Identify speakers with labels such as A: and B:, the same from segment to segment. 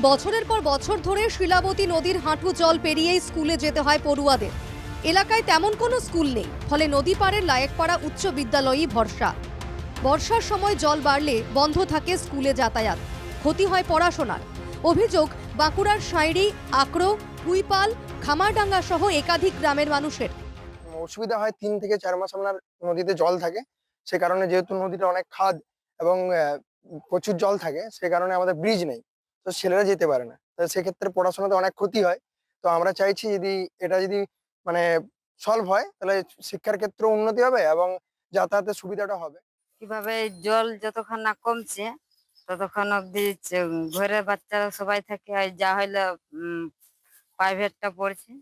A: বছরের পর বছর ধরে শিলাবতী নদীর হাঁটু জল পেরিয়েই স্কুলে যেতে হয় পড়ুয়াদের। এলাকায় তেমন কোনো স্কুল নেই, ফলে নদী পাড়ের লায়েকপাড়া উচ্চ বিদ্যালয়ই ভরসা। বর্ষার সময় জল বাড়লে বন্ধ থাকে স্কুলে যাতায়াত, ক্ষতি হয় পড়াশোনার। অভিযোগ বাঁকুড়ার সাঁইড়ি, আকরো, কুইপাল, খামারডাঙ্গা সহ একাধিক গ্রামের মানুষের।
B: অসুবিধা হয় ৩ থেকে ৪ মাস আপনার নদীতে জল থাকে। সে কারণে যেহেতু নদীটা অনেক খাদ এবং প্রচুর জল থাকে, সে কারণে আমাদের ব্রিজ নেই। তো ছেলেরা যেতে পারে না। তো সেক্ষেত্রে পড়াশোনাতে অনেক ক্ষতি হয়। তো আমরা চাইছি এটা যদি মানে সলভ হয়, তাহলে শিক্ষার ক্ষেত্রেও উন্নতি হবে এবং যাতায়াতের সুবিধাটা হবে।
C: কিভাবে জল যতক্ষণ না কমছে ততক্ষণ অব্দি ঘরে বাচ্চারা সবাই থাকে, আর যা হইলো প্রাইভেটটা পড়ছে,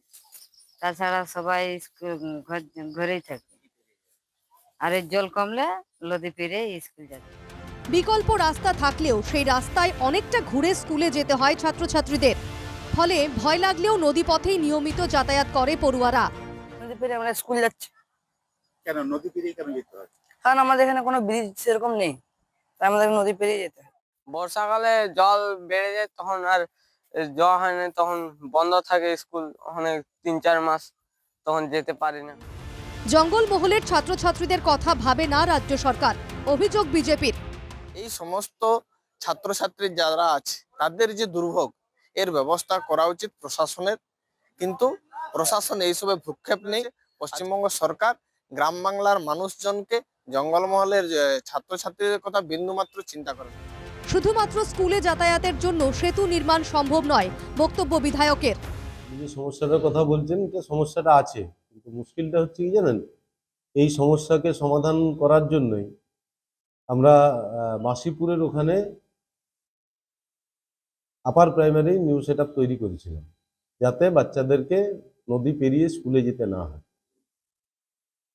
C: তাছাড়া সবাই ঘরেই থাকে। আর এই জল কমলে নদী পেরে স্কুল যাচ্ছে।
A: বিকল্প রাস্তা থাকলেও সেই রাস্তায় অনেকটা ঘুরে স্কুলে যেতে হয় ছাত্রছাত্রীদের। ফলে ভয় লাগলেও নদীপথেই নিয়মিত যাতায়াত করে পড়ুয়ারা।
D: নদী পেরিয়ে আমরা স্কুল যাচ্ছি।
E: কেন নদী পেরিয়ে কেন যেতে হয়?
D: কারণ আমাদের এখানে কোনো ব্রিজ সেরকম নেই, তাই আমাদের নদী পেরিয়ে যেতে হয়।
F: বর্ষাকালে জল বেড়ে যায়, তখন আর যাওয়া হয় না, তখন বন্ধ থাকে স্কুল অনেক ৩-৪ মাস, তখন যেতে পারি না।
A: জঙ্গলমহলের ছাত্রছাত্রীদের কথা ভাবে না রাজ্য সরকার, অভিযোগ বিজেপির।
E: এই সমস্ত ছাত্রছাত্রী যারা আছে তাদের যে দুর্ভোগ, এর ব্যবস্থা করা উচিত প্রশাসনের, কিন্তু প্রশাসন এইসবে ভ্রুক্ষেপ নেই। পশ্চিমবঙ্গ সরকার গ্রাম বাংলার মানুষজনকে, জঙ্গলমহলের ছাত্রছাত্রীদের কথা বিন্দুমাত্র চিন্তা করে না।
A: শুধুমাত্র স্কুলে যাতায়াতের জন্য সেতু নির্মাণ সম্ভব নয়, বক্তব্য বিধায়কের।
G: যে সমস্যাটার কথা বলছেন, এটা সমস্যাটা আছে, কিন্তু মুশকিলটা হচ্ছে কি জানেন, এই সমস্যাকে সমাধান করার জন্যই আমরা বাসিপুরের ওখানে আপার প্রাইমারি নিউ সেট তৈরি করেছিলাম, যাতে বাচ্চাদেরকে নদী পেরিয়ে স্কুলে যেতে না হয়।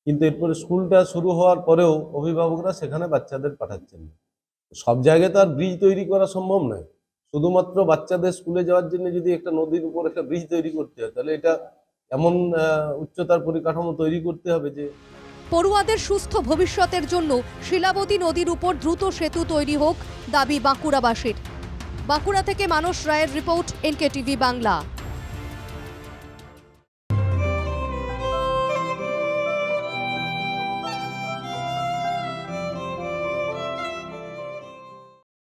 G: কিন্তু এরপরে স্কুলটা শুরু হওয়ার পরেও অভিভাবকরা সেখানে বাচ্চাদের পাঠাচ্ছেন না। সব জায়গায় তো আর ব্রিজ তৈরি করা সম্ভব নয়। শুধুমাত্র বাচ্চাদের স্কুলে যাওয়ার জন্য যদি একটা নদীর উপর একটা ব্রিজ তৈরি করতে হয়, তাহলে এটা এমন উচ্চতার পরিকাঠামো তৈরি করতে হবে যে
A: পড়ুয়াদের সুস্থ ভবিষ্যতের জন্য শিলাবতী নদীর উপর দ্রুত সেতু তৈরি হোক, দাবি বাঁকুড়াবাসীর। বাঁকুড়া থেকে মানস রায়ের রিপোর্ট, NKTV বাংলা।